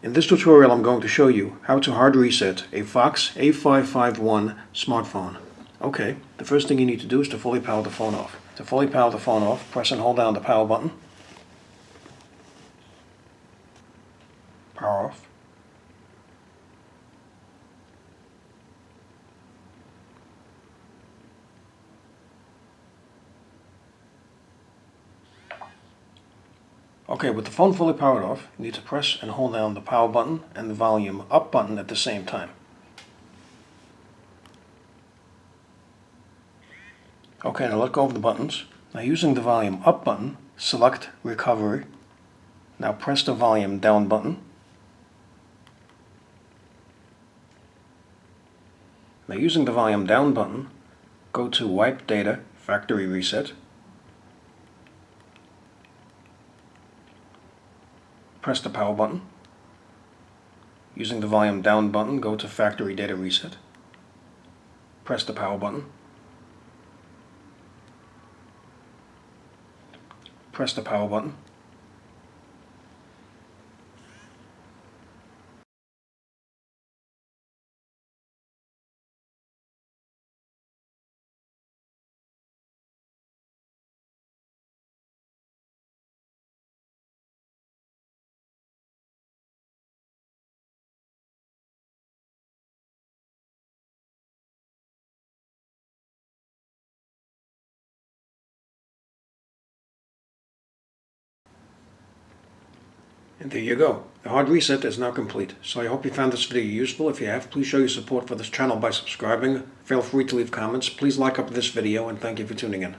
In this tutorial I'm going to show you how to hard reset a Foxx A551 smartphone. Okay, the first thing you need to do is to fully power the phone off. To fully power the phone off, press and hold down the power button. Power off. Okay, with the phone fully powered off, you need to press and hold down the power button and the volume up button at the same time. Okay, now let go of the buttons. Now using the volume up button, select recovery. Now press the volume down button. Now using the volume down button, go to wipe data factory reset. Press the power button. Using the volume down button, go to factory data reset. Press the power button. Press the power button. And there you go. The hard reset is now complete. So I hope you found this video useful. If you have, please show your support for this channel by subscribing. Feel free to leave comments. Please like up this video and thank you for tuning in.